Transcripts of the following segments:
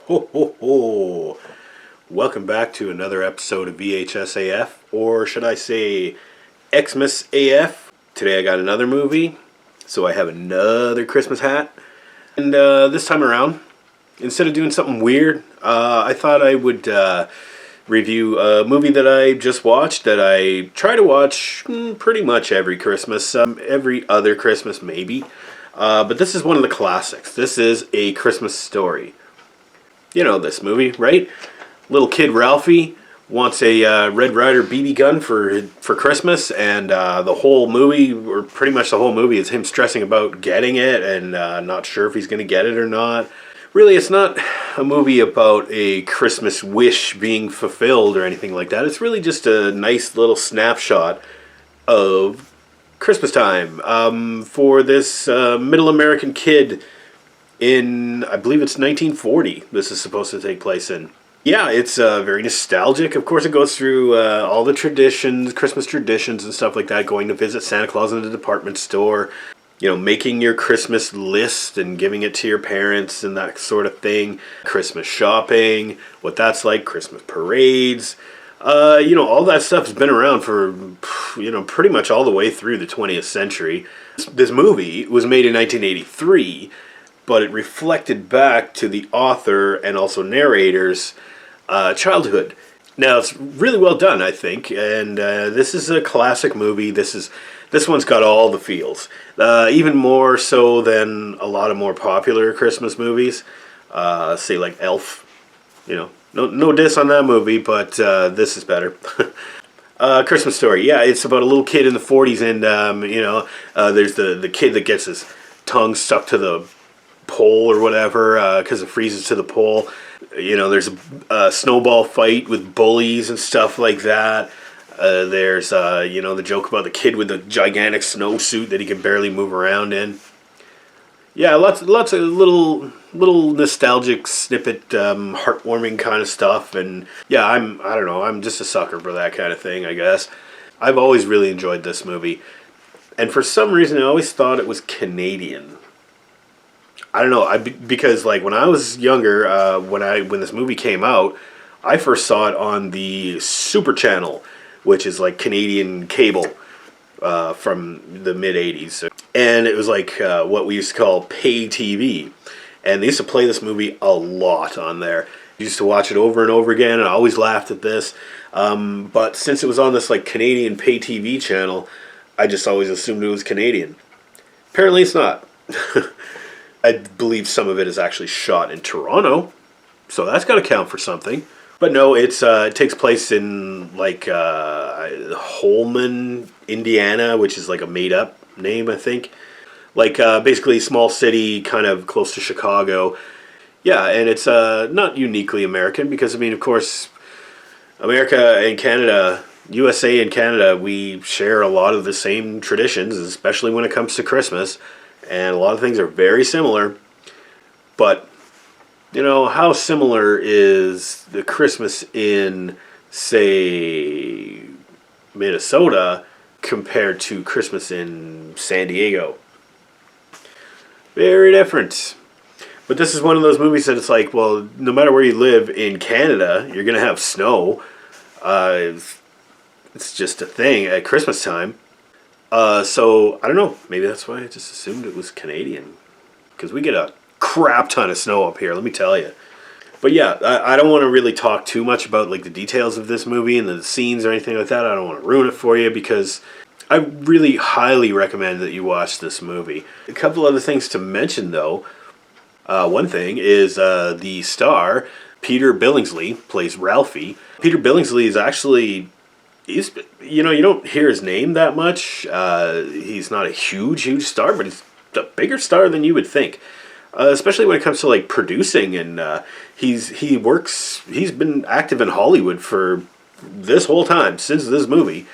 Ho ho ho! Welcome back to another episode of VHS AF, or should I say Xmas AF. Today I got another movie, so I have another Christmas hat. And this time around, instead of doing something weird, I thought I would review a movie that I just watched, that I try to watch pretty much every Christmas, every other Christmas maybe. But this is one of the classics. This is A Christmas Story. You know this movie, right? Little kid Ralphie wants a Red Ryder BB gun for Christmas, and the whole movie, or pretty much the whole movie, is him stressing about getting it and not sure if he's going to get it or not. Really, it's not a movie about a Christmas wish being fulfilled or anything like that. It's really just a nice little snapshot of Christmas time for this middle American kid in, I believe it's 1940, this is supposed to take place in. Yeah, it's very nostalgic. Of course, it goes through all the traditions, Christmas traditions and stuff like that, going to visit Santa Claus in the department store, you know, making your Christmas list and giving it to your parents and that sort of thing, Christmas shopping, what that's like, Christmas parades. You know, all that stuff has been around for, you know, pretty much all the way through the 20th century. This movie was made in 1983, but it reflected back to the author and also narrator's childhood. Now, it's really well done, I think, and this is a classic movie. This one's got all the feels, even more so than a lot of more popular Christmas movies, say like Elf. You know, no diss on that movie, but this is better. Christmas Story, yeah, it's about a little kid in the 40s, and you know, there's the kid that gets his tongue stuck to the pole or whatever because it freezes to the pole. You know, there's a snowball fight with bullies and stuff like that. There's you know, the joke about the kid with the gigantic snowsuit that he can barely move around in. Yeah, lots of little nostalgic snippet, heartwarming kind of stuff. And yeah, I don't know, I'm just a sucker for that kind of thing, I guess. I've always really enjoyed this movie, and for some reason I always thought it was Canadian. I don't know, because like when I was younger, when this movie came out, I first saw it on the Super Channel, which is like Canadian cable from the mid-'80s. And it was like what we used to call pay TV. And they used to play this movie a lot on there. I used to watch it over and over again, and I always laughed at this. But since it was on this like Canadian pay TV channel, I just always assumed it was Canadian. Apparently it's not. I believe some of it is actually shot in Toronto, so that's got to count for something. But no, it takes place in like Holman, Indiana, which is like a made-up name, I think. Like basically a small city, kind of close to Chicago. Yeah, and it's not uniquely American because, I mean, of course, America and Canada, USA and Canada, we share a lot of the same traditions, especially when it comes to Christmas. And a lot of things are very similar, but, you know, how similar is the Christmas in, say, Minnesota compared to Christmas in San Diego? Very different. But this is one of those movies that it's like, well, no matter where you live in Canada, you're going to have snow. It's just a thing at Christmas time. So, I don't know, maybe that's why I just assumed it was Canadian. Because we get a crap ton of snow up here, let me tell you. But yeah, I don't want to really talk too much about like the details of this movie and the scenes or anything like that. I don't want to ruin it for you, because I really highly recommend that you watch this movie. A couple other things to mention, though. One thing is the star, Peter Billingsley, plays Ralphie. Peter Billingsley is actually... you know, you don't hear his name that much. He's not a huge star, but he's a bigger star than you would think. Especially when it comes to like producing, and he's been active in Hollywood for this whole time, since this movie.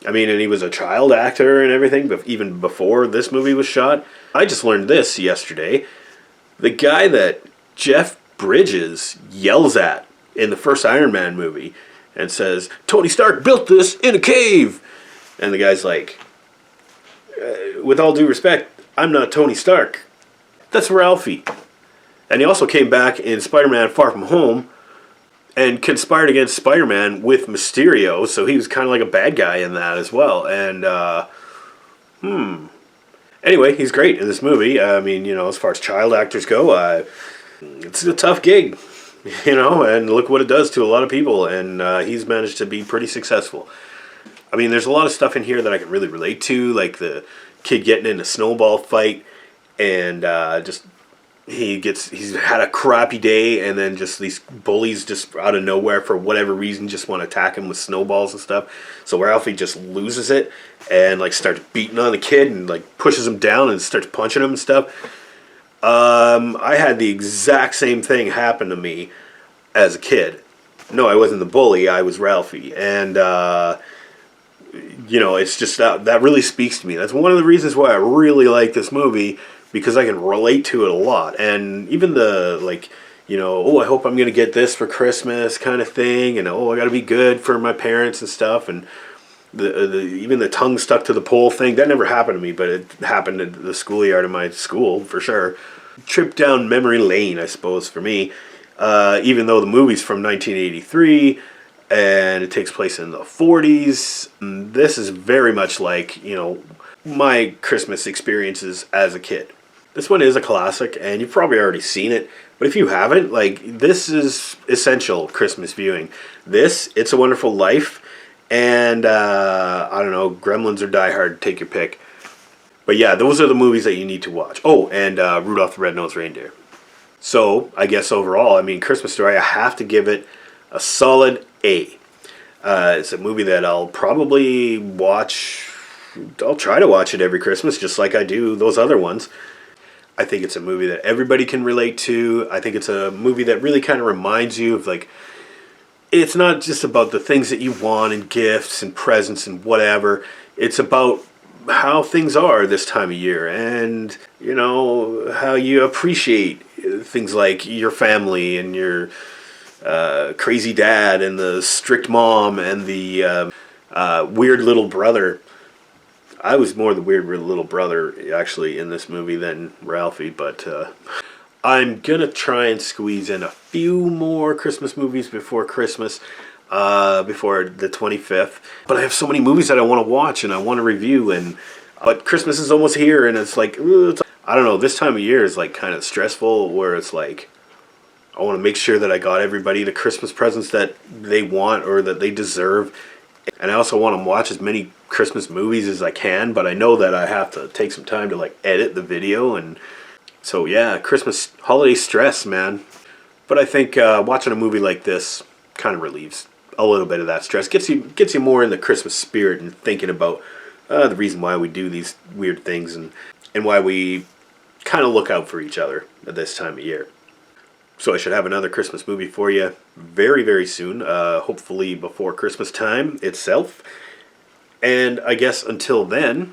I mean, and he was a child actor and everything, but even before this movie was shot. I just learned this yesterday. The guy that Jeff Bridges yells at in the first Iron Man movie and says, "Tony Stark built this in a cave." And the guy's like, with all due respect, I'm not Tony Stark. That's Ralphie. And he also came back in Spider-Man Far From Home and conspired against Spider-Man with Mysterio, so he was kind of like a bad guy in that as well. And, anyway, he's great in this movie. I mean, you know, as far as child actors go, it's a tough gig, you know, and look what it does to a lot of people, and he's managed to be pretty successful. I mean, there's a lot of stuff in here that I can really relate to, like the kid getting in a snowball fight, and he's had a crappy day, and then just these bullies just out of nowhere for whatever reason just want to attack him with snowballs and stuff. So Ralphie just loses it and like starts beating on the kid and like pushes him down and starts punching him and stuff. I had the exact same thing happen to me as a kid. No, I wasn't the bully. I was Ralphie, and you know, it's just that really speaks to me. That's one of the reasons why I really like this movie, because I can relate to it a lot. And even the, like, you know, oh, I hope I'm going to get this for Christmas kind of thing. And, oh, I got to be good for my parents and stuff. And even the tongue stuck to the pole thing, that never happened to me, but it happened at the schoolyard of my school, for sure. Trip down memory lane, I suppose, for me. Even though the movie's from 1983 and it takes place in the 40s, this is very much like, you know, my Christmas experiences as a kid. This one is a classic, and you've probably already seen it. But if you haven't, like, this is essential Christmas viewing. This, It's a Wonderful Life, and, I don't know, Gremlins or Die Hard, take your pick. But yeah, those are the movies that you need to watch. Oh, and Rudolph the Red-Nosed Reindeer. So, I guess overall, I mean, Christmas Story, I have to give it a solid A. It's a movie that I'll probably watch. I'll try to watch it every Christmas, just like I do those other ones. I think it's a movie that everybody can relate to. I think it's a movie that really kind of reminds you of, like, it's not just about the things that you want and gifts and presents and whatever. It's about how things are this time of year, and, you know, how you appreciate things like your family and your crazy dad and the strict mom and the weird little brother. I was more the weird little brother, actually, in this movie than Ralphie, but I'm going to try and squeeze in a few more Christmas movies before Christmas, before the 25th. But I have so many movies that I want to watch and I want to review, but Christmas is almost here, and it's like, I don't know, this time of year is like kind of stressful, where it's like, I want to make sure that I got everybody the Christmas presents that they want or that they deserve. And I also want to watch as many Christmas movies as I can, but I know that I have to take some time to like edit the video, and so yeah, Christmas holiday stress, man. But I think watching a movie like this kind of relieves a little bit of that stress. Gets you more in the Christmas spirit and thinking about the reason why we do these weird things and why we kind of look out for each other at this time of year. So I should have another Christmas movie for you very, very soon, hopefully before Christmas time itself. And I guess until then,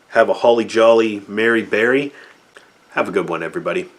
have a holly jolly, merry berry. Have a good one, everybody.